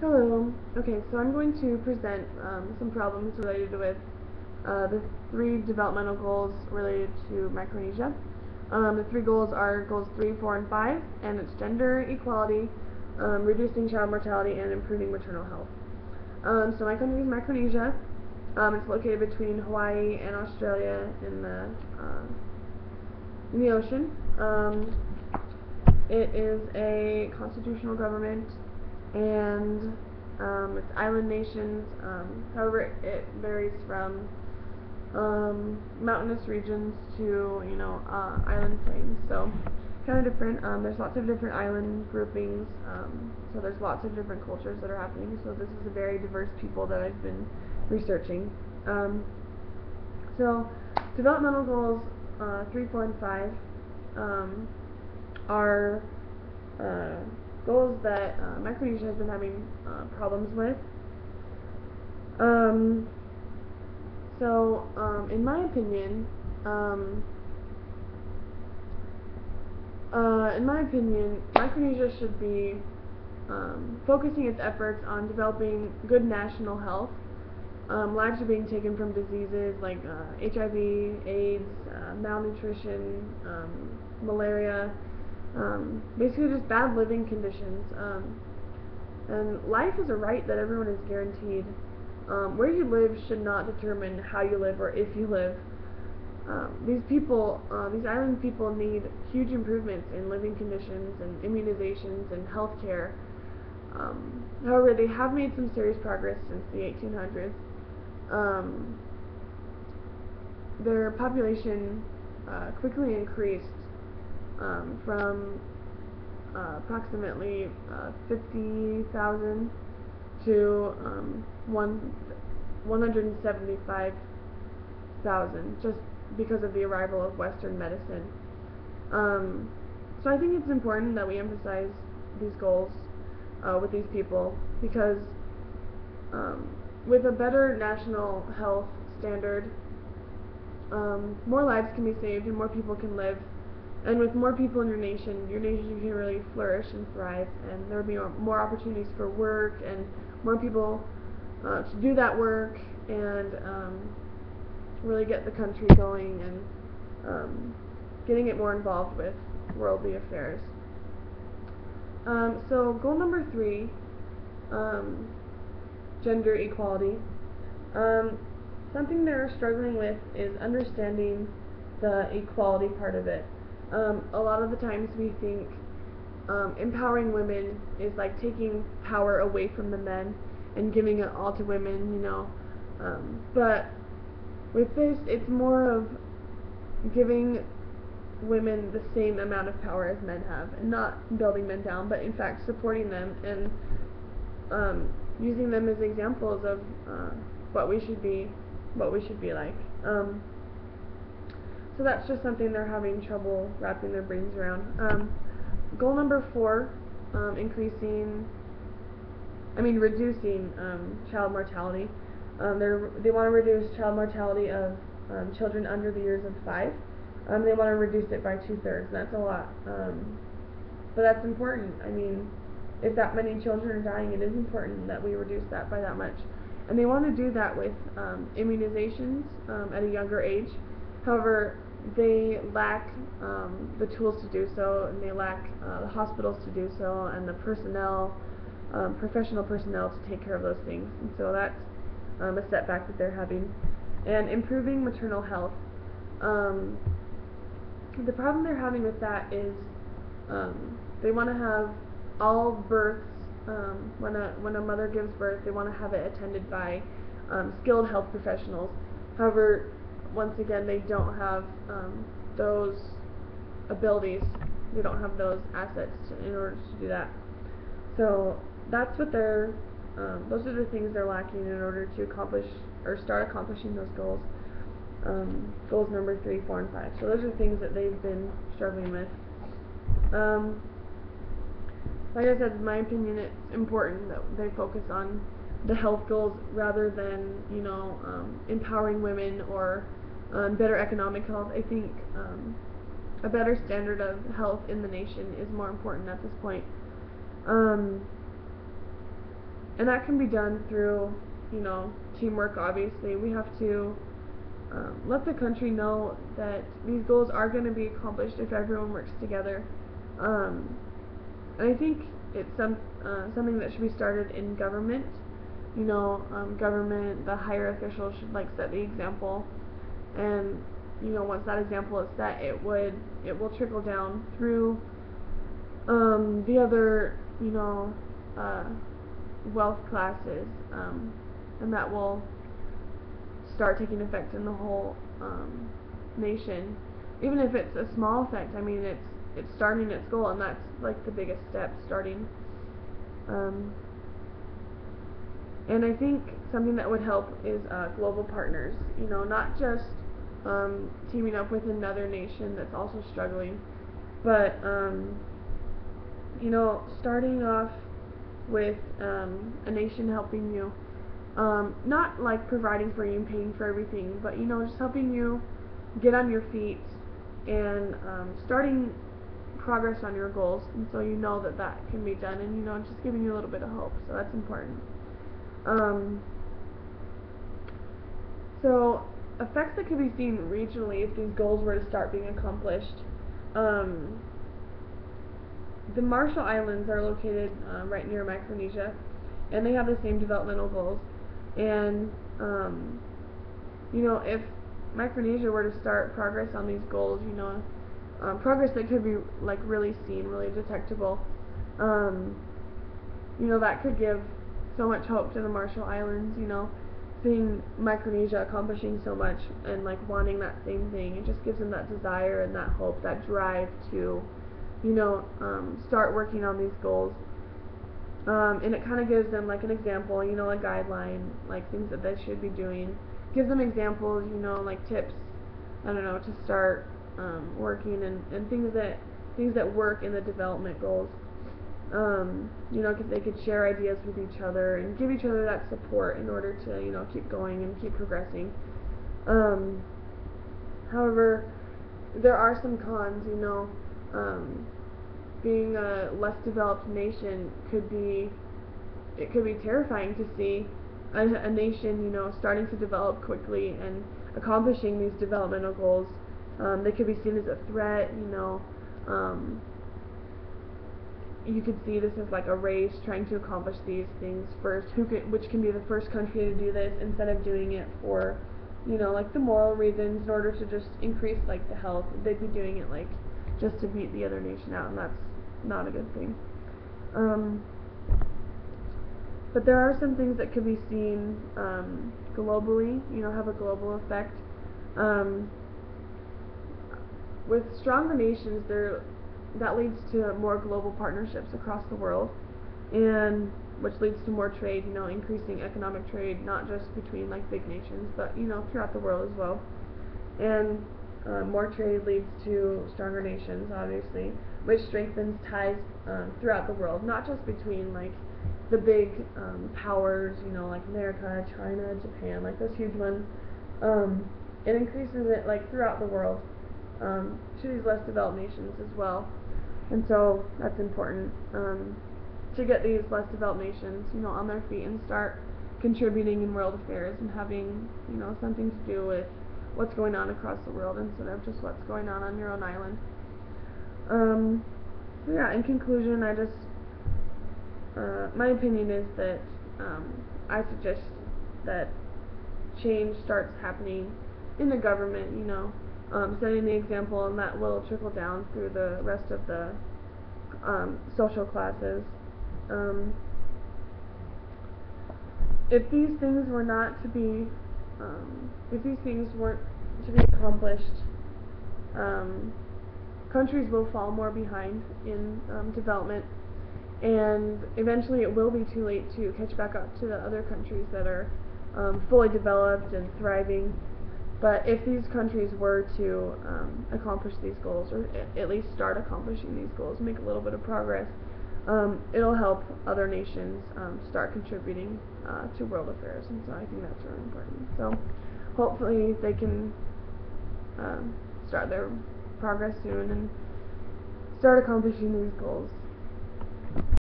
Hello. Okay, so I'm going to present some problems related with the three developmental goals related to Micronesia. The three goals are goals 3, 4, and 5, and it's gender equality, reducing child mortality, and improving maternal health. So my country is Micronesia. It's located between Hawaii and Australia in the ocean. It is a constitutional government, and it's island nations. However, it varies from mountainous regions to island plains. So kind of different. There's lots of different island groupings. So there's lots of different cultures that are happening. So this is a very diverse people that I've been researching. So developmental goals 3, 4, and 5 are goals that Micronesia has been having problems with. In my opinion, Micronesia should be focusing its efforts on developing good national health. Lives are being taken from diseases like HIV, AIDS, malnutrition, malaria, basically just bad living conditions. And life is a right that everyone is guaranteed. Where you live should not determine how you live or if you live. These island people need huge improvements in living conditions and immunizations and health care. However, they have made some serious progress since the 1800s. Their population quickly increased from approximately 50,000 to 175,000 just because of the arrival of Western medicine. So I think it's important that we emphasize these goals with these people because with a better national health standard, more lives can be saved and more people can live. And with more people in your nation can really flourish and thrive, and there will be more opportunities for work and more people to do that work and really get the country going and getting it more involved with worldly affairs. So goal number 3, gender equality. Something they're struggling with is understanding the equality part of it. A lot of the times we think empowering women is like taking power away from the men and giving it all to women, but with this, it's more of giving women the same amount of power as men have, and not building men down, but in fact supporting them and using them as examples of what we should be like. So that's just something they're having trouble wrapping their brains around. Goal number 4, reducing child mortality. They want to reduce child mortality of children under the years of 5. They want to reduce it by 2/3. That's a lot, but that's important. If that many children are dying, it is important that we reduce that by that much. And they want to do that with immunizations at a younger age. However, they lack the tools to do so, and they lack the hospitals to do so, and the professional personnel to take care of those things. And so that's a setback that they're having. And improving maternal health. The problem they're having with that is they want to have all births, when a mother gives birth, they want to have it attended by skilled health professionals. However, once again, they don't have those abilities. They don't have those assets in order to do that. So that's what those are the things they're lacking in order to accomplish or start accomplishing those goals. Goals number 3, 4, and 5. So those are things that they've been struggling with. Like I said, in my opinion, it's important that they focus on the health goals rather than empowering women or better economic health. I think a better standard of health in the nation is more important at this point. And that can be done through, teamwork. Obviously, we have to let the country know that these goals are going to be accomplished if everyone works together. Um, and I think it's something that should be started in government. Government, the higher officials should set the example, and once that example is set, it will trickle down through the other uh, wealth classes, and that will start taking effect in the whole nation. Even if it's a small effect, I mean it's starting its goal, and that's the biggest step, starting. Um, and I think something that would help is global partners. Not just teaming up with another nation that's also struggling, but starting off with a nation helping you, not providing for you and paying for everything, but just helping you get on your feet and starting progress on your goals, and so that can be done, and just giving you a little bit of hope. So that's important. Um, so effects that could be seen regionally if these goals were to start being accomplished. Um, the Marshall Islands are located right near Micronesia, and they have the same developmental goals. And if Micronesia were to start progress on these goals, progress that could be really seen, really detectable, that could give so much hope to the Marshall Islands. Seeing Micronesia accomplishing so much and wanting that same thing, it just gives them that desire and that hope, that drive to, start working on these goals. And it kind of gives them an example, a guideline, things that they should be doing. Gives them examples, tips, I don't know, to start working, and things that work in the development goals. They could share ideas with each other and give each other that support in order to, keep going and keep progressing. However, there are some cons. Being a less developed nation could be terrifying to see a nation, starting to develop quickly and accomplishing these developmental goals. They could be seen as a threat. You could see this as a race, trying to accomplish these things first. Which can be the first country to do this, instead of doing it for, the moral reasons in order to just increase the health. They'd be doing it just to beat the other nation out, and that's not a good thing. But there are some things that could be seen globally, have a global effect. With stronger nations, that leads to more global partnerships across the world, and which leads to more trade, increasing economic trade, not just between big nations, but throughout the world as well. And more trade leads to stronger nations, obviously, which strengthens ties throughout the world, not just between the big powers, America, China, Japan, those huge ones. It increases it throughout the world, to these less developed nations as well. And so that's important, to get these less developed nations, on their feet and start contributing in world affairs and having, something to do with what's going on across the world instead of just what's going on your own island. So yeah, in conclusion, my opinion is that I suggest that change starts happening in the government, setting the example, and that will trickle down through the rest of the social classes. If these things were not to be, if these things weren't to be accomplished, countries will fall more behind in development, and eventually it will be too late to catch back up to the other countries that are fully developed and thriving. But if these countries were to accomplish these goals, or at least start accomplishing these goals, make a little bit of progress, it'll help other nations start contributing to world affairs, and so I think that's really important. So hopefully they can start their progress soon and start accomplishing these goals.